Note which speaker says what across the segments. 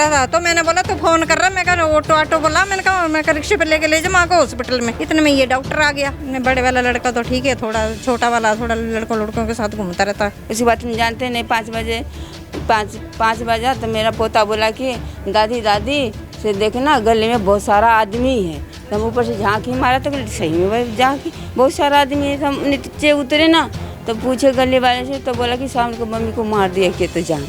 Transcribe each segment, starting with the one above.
Speaker 1: रहा था तो मैंने बोला तो फोन कर रहा, मैं कहा ऑटो बोला, मैंने कहा मैं रिक्शे पे लेके ले जा माँ को हॉस्पिटल में। इतने में ये डॉक्टर आ गया। बड़े वाला लड़का तो ठीक है, थोड़ा छोटा वाला थोड़ा लड़कों के साथ घूमता रहता है।
Speaker 2: इसी बात में जानते नहीं, 5 बजे तो मेरा पोता बोला कि दादी से देखना गले में बहुत सारा आदमी है। तो हम ऊपर से झांकी मारा तो सही में झांकी बहुत सारा आदमी है। हम नीचे उतरे ना तो पूछे गले वाले से, तो बोला कि शाम को मम्मी को मार दिया कि तो जान।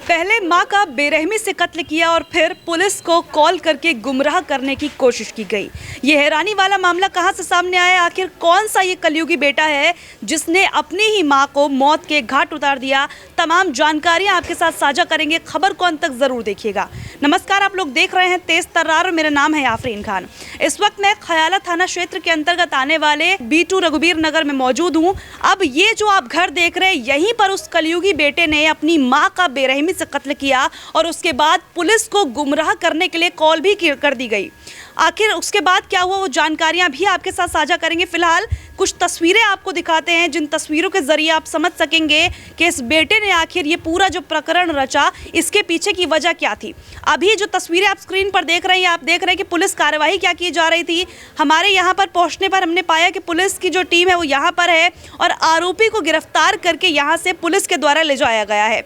Speaker 3: पहले मां का बेरहमी से कत्ल किया और फिर पुलिस को कॉल करके गुमराह करने की कोशिश की गई। ये हैरानी वाला मामला कहां से सामने आया? आखिर कौन सा ये कलयुगी बेटा है जिसने अपनी ही मां को मौत के घाट उतार दिया? तमाम जानकारियां आपके साथ साझा करेंगे, खबर को अंत तक जरूर देखिएगा। नमस्कार, आप लोग देख रहे हैं तेज तर्रार और मेरा नाम है आफरीन खान। इस वक्त मैं खयाला थाना क्षेत्र के अंतर्गत आने वाले B2 रघुबीर नगर में मौजूद हूँ। अब ये जो आप घर देख रहे हैं, यहीं पर उस कलयुगी बेटे ने अपनी माँ का बेरहमी से कत्ल किया और उसके बाद पुलिस को गुमराह करने के लिए कॉल भी कर दी गई। आखिर उसके बाद क्या हुआ वो जानकारियां भी आपके साथ साझा करेंगे। फिलहाल कुछ तस्वीरें आपको दिखाते हैं, जिन तस्वीरों के जरिए आप समझ सकेंगे कि इस बेटे ने आखिर ये पूरा जो प्रकरण रचा, इसके पीछे की वजह क्या थी। अभी जो तस्वीरें आप स्क्रीन पर देख रहे हैं, आप देख रहे हैं कि पुलिस कार्रवाई क्या की जा रही थी। हमारे यहाँ पर पहुँचने पर हमने पाया कि पुलिस की जो टीम है वो यहाँ पर है और आरोपी को गिरफ्तार करके यहाँ से पुलिस के द्वारा ले जाया गया है।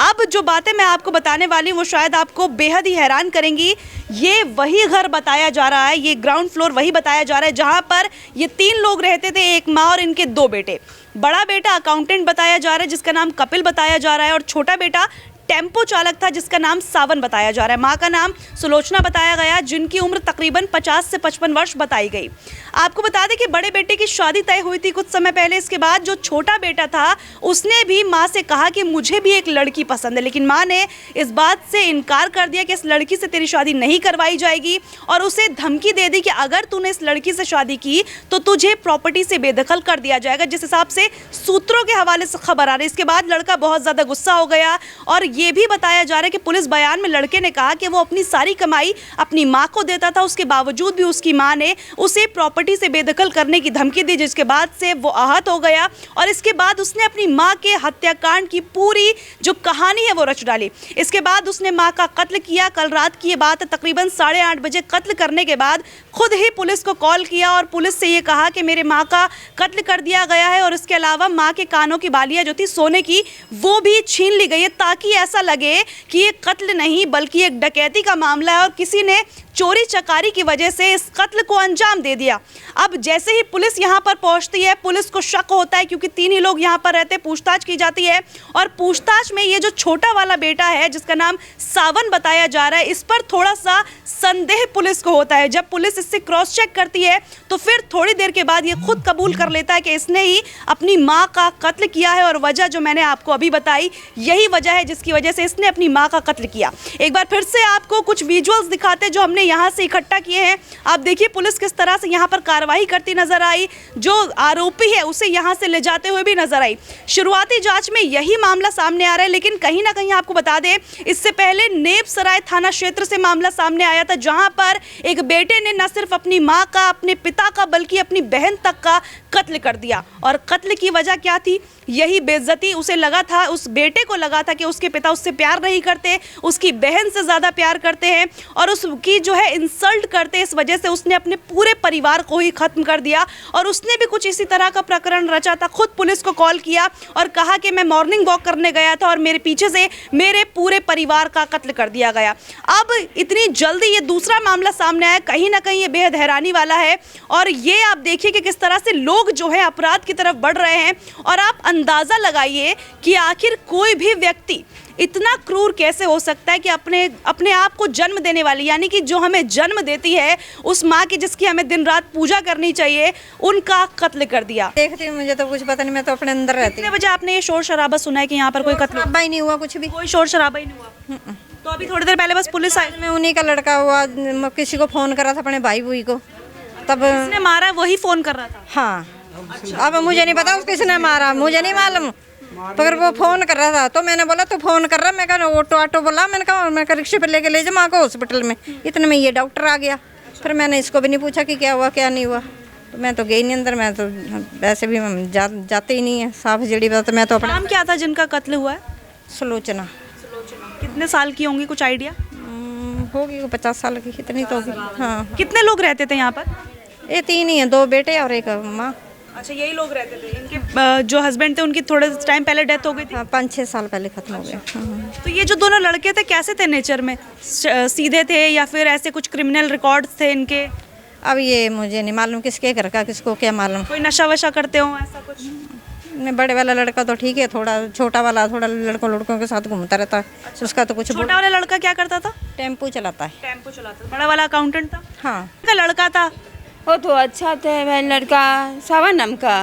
Speaker 3: अब जो बातें मैं आपको बताने वाली हूँ वो शायद आपको बेहद ही हैरान करेंगी। ये वही घर बताया जा रहा है, ये ग्राउंड फ्लोर वही बताया जा रहा है जहाँ पर ये 3 लोग रहते थे, एक माँ और इनके 2 बेटे। बड़ा बेटा अकाउंटेंट बताया जा रहा है जिसका नाम कपिल बताया जा रहा है और छोटा बेटा टेम्पो चालक था जिसका नाम सावन बताया जा रहा है। मां का नाम सुलोचना बताया गया, जिनकी उम्र तकरीबन 50 से 55 वर्ष बताई गई। आपको बता दें कि बड़े बेटे की शादी तय हुई थी कुछ समय पहले। इसके बाद जो छोटा बेटा था उसने भी मां से कहा कि मुझे भी एक लड़की पसंद है, लेकिन मां ने इस बात से इनकार कर दिया कि इस लड़की से तेरी शादी नहीं करवाई जाएगी और उसे धमकी दे दी कि अगर तूने इस लड़की से शादी की तो तुझे प्रॉपर्टी से बेदखल कर दिया जाएगा, जिस हिसाब से सूत्रों के हवाले से खबर आ रही है। इसके बाद लड़का बहुत ज़्यादा गुस्सा हो गया और ये भी बताया जा रहा है कि पुलिस बयान में लड़के ने कहा कि वो अपनी सारी कमाई अपनी मां को देता था, उसके बावजूद भी उसकी मां ने उसे प्रॉपर्टी से बेदखल करने की धमकी दी, जिसके बाद से वो आहत हो गया और इसके बाद उसने अपनी मां के हत्याकांड की पूरी जो कहानी है वो रच डाली। इसके बाद उसने मां का कत्ल किया। कल रात की ये बात है, तकरीबन 8:30 बजे कत्ल करने के बाद खुद ही पुलिस को कॉल किया और पुलिस से ये कहा कि मेरे मां का कत्ल कर दिया गया है और इसके अलावा मां के कानों की बालियां जो थी सोने की वो भी छीन ली गई है, ताकि ऐसा लगे कि ये कत्ल नहीं बल्कि एक डकैती का मामला है और किसी ने चोरी चकारी की वजह से इस कत्ल को अंजाम दे दिया। अब जैसे ही पुलिस यहाँ पर पहुँचती है, पुलिस को शक होता है क्योंकि 3 ही लोग यहाँ पर रहते, पूछताछ की जाती है और पूछताछ में ये जो छोटा वाला बेटा है जिसका नाम सावन बताया जा रहा है, इस पर थोड़ा सा संदेह पुलिस को होता है। जब पुलिस इससे क्रॉस चेक करती है तो फिर थोड़ी देर के बाद ये खुद कबूल कर लेता है कि इसने ही अपनी माँ का कत्ल किया है और वजह जो मैंने आपको अभी बताई यही वजह है जिसकी वजह से इसने अपनी माँ का कत्ल किया। एक बार फिर से आपको कुछ विजुअल्स दिखाते जो हमने यहाँ से इकट्ठा किए हैं। आप देखिए पुलिस किस तरह से यहाँ पर कार्रवाई करती नजर आई, जो आरोपी है उसे यहाँ से ले जाते हुए भी नजर आई। शुरुआती जांच में यही मामला सामने आ रहा है, लेकिन कहीं ना कहीं आपको बता दें इससे पहले नेपसराय थाना क्षेत्र से मामला सामने आया था, जहां पर एक बेटे ने न सिर्फ अपनी मां का, अपने पिता का बल्कि अपनी बहन तक का कत्ल कर दिया। और कत्ल की वजह क्या थी? यही बेइज्जती। उसे लगा था, उस बेटे को लगा था कि उसके पिता उससे प्यार नहीं करते, उसकी बहन से ज़्यादा प्यार करते हैं और उसकी जो है इंसल्ट करते, इस वजह से उसने अपने पूरे परिवार को ही ख़त्म कर दिया। और उसने भी कुछ इसी तरह का प्रकरण रचा था, खुद पुलिस को कॉल किया और कहा कि मैं मॉर्निंग वॉक करने गया था और मेरे पीछे से मेरे पूरे परिवार का कत्ल कर दिया गया। अब इतनी जल्दी ये दूसरा मामला सामने आया, कहीं ना कहीं ये बेहद हैरानी वाला है। और ये आप देखिए कि किस तरह से लोग जो है अपराध की तरफ बढ़ रहे हैं और आप अंदाज़ा लगाइए कि आखिर कोई भी व्यक्ति इतना क्रूर कैसे हो सकता है कि अपने आप को जन्म देने वाली, यानी कि जो हमें जन्म देती है उस माँ की जिसकी हमें दिन रात पूजा करनी चाहिए, उनका कत्ल कर दिया।
Speaker 1: देखती हूँ, मुझे तो कुछ पता नहीं, मैं तो अपने अंदर रहती हूँ।
Speaker 3: कितने बजे आपने ये शोर शराबा सुना है कि यहाँ पर कोई कत्ल
Speaker 1: ही नहीं हुआ? कुछ भी कोई
Speaker 3: शोर शराबा ही नहीं हुआ। तो अभी थोड़ी देर पहले बस पुलिस आई,
Speaker 1: में उन्हीं का लड़का हुआ, किसी को फोन करा था अपने भाई बुई को, तब
Speaker 3: उसने मारा वही फोन कर रहा था।
Speaker 1: हाँ, अब मुझे नहीं पता किसने मारा, मुझे नहीं मालूम, मगर वो फोन कर रहा था तो मैंने बोला तो फोन कर रहा, मैं कहा ऑटो बोला, मैंने कहा रिक्शे पे लेके ले जा माँ को हॉस्पिटल में। इतने में ये डॉक्टर आ गया। फिर मैंने इसको भी नहीं पूछा कि क्या हुआ क्या नहीं हुआ। तो मैं तो गई नहीं अंदर, मैं तो वैसे भी हम जाते ही नहीं है, साफ जड़ी बात। मैं तो अपना
Speaker 3: नाम क्या था जिनका कत्ल हुआ है?
Speaker 1: सुलोचना
Speaker 3: कितने साल की होंगी, कुछ आइडिया?
Speaker 1: होगी वो 50 साल की, कितनी तो होगी। हाँ,
Speaker 3: कितने लोग रहते थे यहाँ पर?
Speaker 1: ये 3 ही है, 2 बेटे और एक माँ।
Speaker 3: अच्छा, यही लोग रहते थे। इनके जो हस्बैंड थे उनकी थोड़े टाइम पहले डेथ हो गई थी।
Speaker 1: हाँ, 5-6 साल पहले खत्म हो गया। हाँ।
Speaker 3: तो ये जो दोनों लड़के थे कैसे थे नेचर में? सीधे थे या फिर ऐसे कुछ क्रिमिनल रिकॉर्ड्स थे इनके?
Speaker 1: अब ये मुझे नहीं मालूम किसके घर का, किसको क्या मालूम।
Speaker 3: कोई नशा वशा करते हो ऐसा कुछ?
Speaker 1: नहीं, बड़े वाला लड़का तो ठीक है, थोड़ा छोटा वाला थोड़ा लड़कों के साथ घूमता रहता है। उसका तो कुछ
Speaker 3: छोटा वाला लड़का क्या करता था?
Speaker 1: टेम्पू चलाता है।
Speaker 3: टेम्पो चलाता था। बड़ा वाला अकाउंटेंट था।
Speaker 1: हाँ,
Speaker 3: का लड़का था।
Speaker 2: वो तो अच्छा था वह लड़का, सावन नाम का,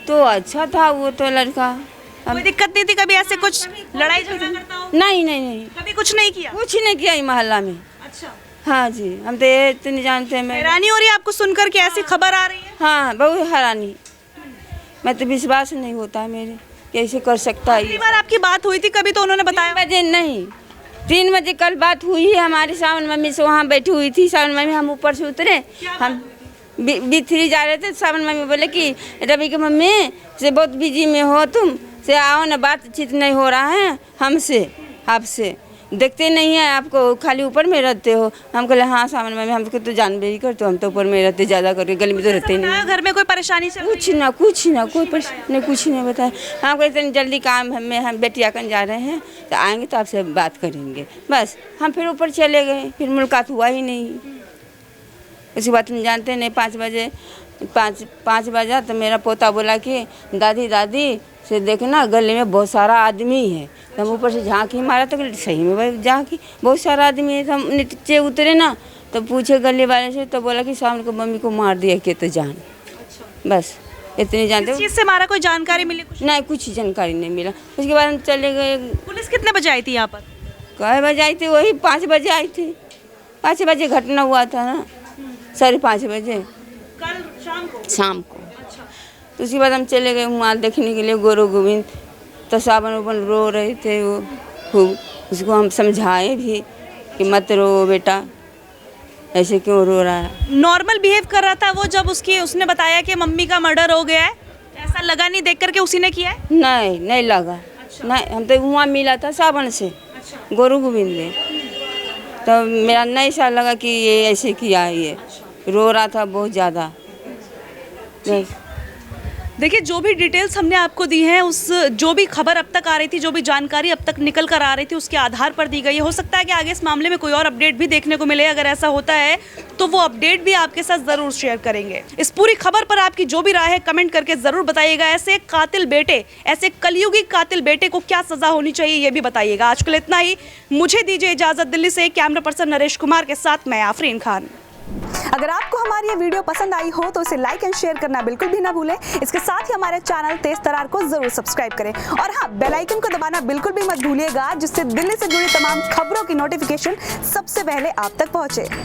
Speaker 2: तो अच्छा था वो तो लड़का।
Speaker 3: कोई दिक्कत नहीं थी कभी ऐसे कुछ लड़ाई झगड़ा करता हो?
Speaker 2: नहीं नहीं नहीं,
Speaker 3: कभी कुछ नहीं किया?
Speaker 2: कुछ नहीं किया इस मोहल्ला में।
Speaker 3: अच्छा,
Speaker 2: हाँ जी, हम तो ये तो नहीं जानते। मैं
Speaker 3: हैरानी हो रही है आपको सुनकर कि ऐसी खबर आ रही है?
Speaker 2: हाँ, बहुत हैरानी। मैं तो विश्वास नहीं होता मेरे, कैसे कर सकता है
Speaker 3: पहली
Speaker 2: ये।
Speaker 3: बार आपकी बात हुई थी कभी तो उन्होंने बताया?
Speaker 2: 3 बजे नहीं, 3 बजे कल बात हुई है हमारी सावन मम्मी से, वहाँ बैठी हुई थी सावन मम्मी। हम ऊपर से उतरे, हम B3 जा रहे थे। सावन मम्मी बोले कि रवि की मम्मी से बहुत बिजी में हो तुम, से आओ ना, बातचीत नहीं हो रहा है हमसे, आपसे देखते नहीं है आपको, खाली ऊपर में रहते हो। हम कहले हाँ सावन मम्मी, हमको तो जानबे ही करते हो, हम तो ऊपर में रहते, ज़्यादा करके गली में तो रहते ही नहीं।
Speaker 3: घर में कोई परेशानी चल रही है?
Speaker 2: कुछ ना कोई परेशानी, कुछ नहीं बताया। हम कहते हैं जल्दी काम में हम बेटिया कन जा रहे हैं, तो आएंगे तो आपसे बात करेंगे। बस हम फिर ऊपर चले गए, फिर मुलाकात हुआ ही नहीं। उसके बाद तुम जानते नहीं, 5 बजे 5 बजा तो मेरा पोता बोला कि दादी दादी से देखना गली में बहुत सारा आदमी है। तो हम ऊपर से झांकी मारा तो सही में झांकी, बहुत सारा आदमी है। तो हम नीचे उतरे ना, तो पूछे गली वाले से, तो बोला कि सामने को मम्मी को मार दिया कि तो जान। बस इतनी जानते।
Speaker 3: किस चीज़ से मारा, कोई जानकारी मिली कुछ?
Speaker 2: नहीं, कुछ जानकारी नहीं मिला। उसके बाद हम चले गए।
Speaker 3: पुलिस कितने बजे आई थी यहाँ पर?
Speaker 2: कै बजे आई थी? वही 5 बजे आई थी। 5 बजे घटना हुआ था ना, 5:30 बजे
Speaker 3: कल
Speaker 2: शाम को। तो उसके बाद हम चले गए वहाँ देखने के लिए गोरू गोविंद। तो सावन उबन रो रहे थे वो खूब। उसको हम समझाए भी कि मत रो बेटा, ऐसे क्यों रो रहा है।
Speaker 3: नॉर्मल बिहेव कर रहा था वो जब उसने बताया कि मम्मी का मर्डर हो गया है? ऐसा लगा नहीं देख करके उसी ने किया है?
Speaker 2: नहीं, नहीं लगा। नहीं, हम तो वहाँ मिला था सावन से, गोरू गोविंद ने। तो मेरा नहीं सा लगा कि ये ऐसे किया है। ये रो रहा था बहुत ज़्यादा।
Speaker 3: देखिए, जो भी डिटेल्स हमने आपको दी हैं, उस जो भी खबर अब तक आ रही थी, जो भी जानकारी अब तक निकल कर आ रही थी, उसके आधार पर दी गई है। हो सकता है कि आगे इस मामले में कोई और अपडेट भी देखने को मिले। अगर ऐसा होता है तो वो अपडेट भी आपके साथ ज़रूर शेयर करेंगे। इस पूरी खबर पर आपकी जो भी राय है कमेंट करके ज़रूर बताइएगा। ऐसे कातिल बेटे, ऐसे कलयुगी कातिल बेटे को क्या सज़ा होनी चाहिए ये भी बताइएगा। आज के लिए इतना ही, मुझे दीजिए इजाज़त। दिल्ली से कैमरा पर्सन नरेश कुमार के साथ मैं आफरीन खान।
Speaker 4: अगर आपको हमारी ये वीडियो पसंद आई हो तो इसे लाइक एंड शेयर करना बिल्कुल भी ना भूलें। इसके साथ ही हमारे चैनल तेज तरार को जरूर सब्सक्राइब करें और हाँ, बेल आइकन को दबाना बिल्कुल भी मत भूलिएगा, जिससे दिल्ली से जुड़ी तमाम खबरों की नोटिफिकेशन सबसे पहले आप तक पहुंचे।